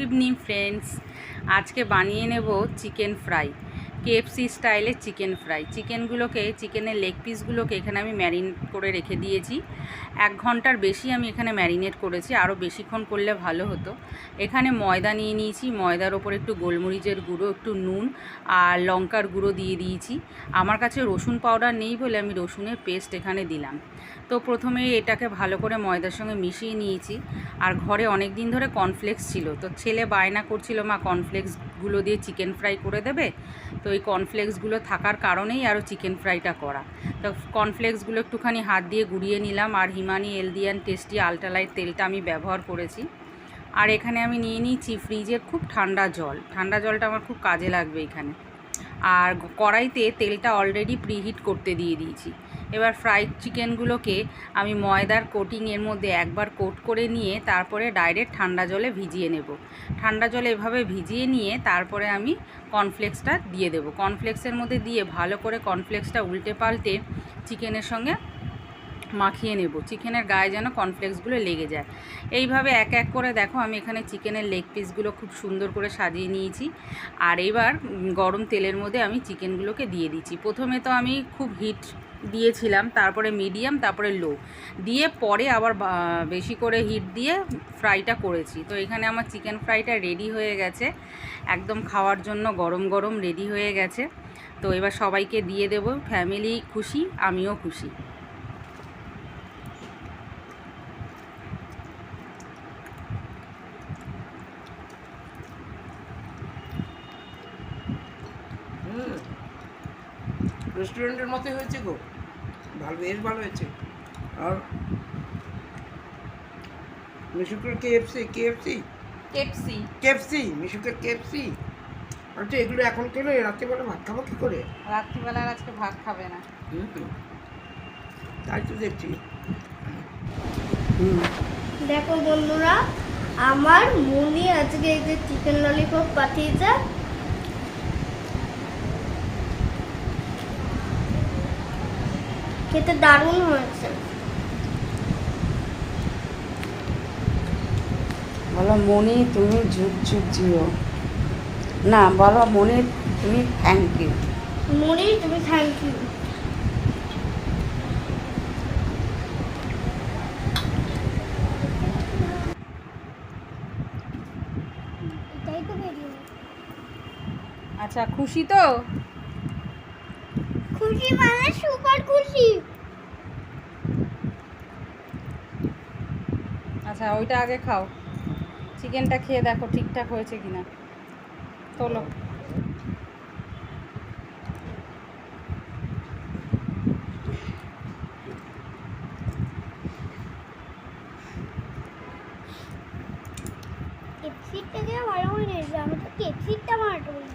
Evening friends, আজকে বানিয়ে নেব চিকেন ফ্রাই, কেএফসি স্টাইলে চিকেন ফ্রাই। চিকেনের লেগ পিসগুলোকে এখানে আমি ম্যারিনেট করে রেখে দিয়েছি। 1 ঘন্টার বেশি আমি এখানে ম্যারিনেট করেছি, আরও বেশিক্ষণ করলে ভালো হতো। এখানে ময়দা নিয়ে নিয়েছি, ময়দার ওপর একটু গোলমরিচের গুঁড়ো, একটু নুন আর লঙ্কার গুঁড়ো দিয়ে দিয়েছি। আমার কাছে রসুন পাউডার নেই বলে আমি রসুনের পেস্ট এখানে দিলাম। তো প্রথমে এটাকে ভালো করে ময়দার সঙ্গে মিশিয়ে নিয়েছি। আর ঘরে অনেক দিন ধরে কর্নফ্লেক্স ছিল, তো ছেলে বায়না করছিল মা কর্নফ্লেক্সগুলো দিয়ে চিকেন ফ্রাই করে দেবে। তো এই কর্নফ্লেক্সগুলো থাকার কারণেই আরও চিকেন ফ্রাইটা করা। তো কর্নফ্লেক্সগুলো একটুখানি হাত দিয়ে গুঁড়িয়ে নিলাম, আর Himani healthy and tasty ultralight তেলটা আমি ব্যবহার করেছি। আর এখানে আমি নিয়ে নিয়েছি ফ্রিজের খুব ঠান্ডা জল। ঠান্ডা জলটা আমার খুব কাজে লাগবে এখানে। আর কড়াইতে তেলটা অলরেডি প্রিহিট করতে দিয়ে দিয়েছি। এবার ফ্রাইড চিকেনগুলোকে আমি ময়দার কোটিংয়ের মধ্যে একবার কোট করে নিয়ে তারপরে ডাইরেক্ট ঠান্ডা জলে ভিজিয়ে নেব। ঠান্ডা জলে এভাবে ভিজিয়ে নিয়ে তারপরে আমি কর্নফ্লেক্সটা দিয়ে দেবো। কর্নফ্লেক্সের মধ্যে দিয়ে ভালো করে কর্নফ্লেক্সটা উল্টে পাল্টে চিকেনের সঙ্গে মাখিয়ে নেব, চিকেনের গায়ে যেন কর্নফ্লেক্সগুলো লেগে যায়। এইভাবে এক এক করে দেখো আমি এখানে চিকেনের লেগ পিসগুলো খুব সুন্দর করে সাজিয়ে নিয়েছি। আর এবার গরম তেলের মধ্যে আমি চিকেনগুলোকে দিয়ে দিচ্ছি। প্রথমে তো আমি খুব হিট দিয়েছিলাম, তারপরে মিডিয়াম, তারপরে লো দিয়ে পরে আবার বেশি করে হিট দিয়ে ফ্রাইটা করেছি। তো এখানে আমার চিকেন ফ্রাইটা রেডি হয়ে গেছে, একদম খাওয়ার জন্য গরম গরম রেডি হয়ে গেছে। তো এবার সবাইকে দিয়ে দেব, ফ্যামিলি খুশি, আমিও খুশি। রেস্টুরেন্টের মতোই হয়েছে গো, ভালো, বেশ ভালো হয়েছে। আর মিশুকের কেএফসি মিশুকের কেএফসি। আচ্ছা, এগুলো এখন খেলে রাত্রিবেলা ভাত খাবো কি করে? রাত্রিবেলা আজকে ভাত খাবে না। তাই তো দেখছি। দেখো বন্ধুরা, আমার মনি আজকে এই যে চিকেন ললিপপ পাঠিয়েছে। খেতে দারুণ হয়েছে। বলো মনি তুমি ঝুপ ঝুপ জিও না, বলো মনি তুমি থ্যাংক ইউ। মনি তুমি থ্যাংক ইউ। এটাই তো ভিডিও। আচ্ছা, খুশি তো? খুশি মানে সুপার খুশি। আচ্ছা, ওইটা আগে খাও, চিকেনটা খেয়ে দেখো ঠিকঠাক হয়েছে কিনা। তোলো। কেপসিটা দিয়ে ভালো করে নিয়েছি, আমি তো কেপসিটা মারতে বলছি।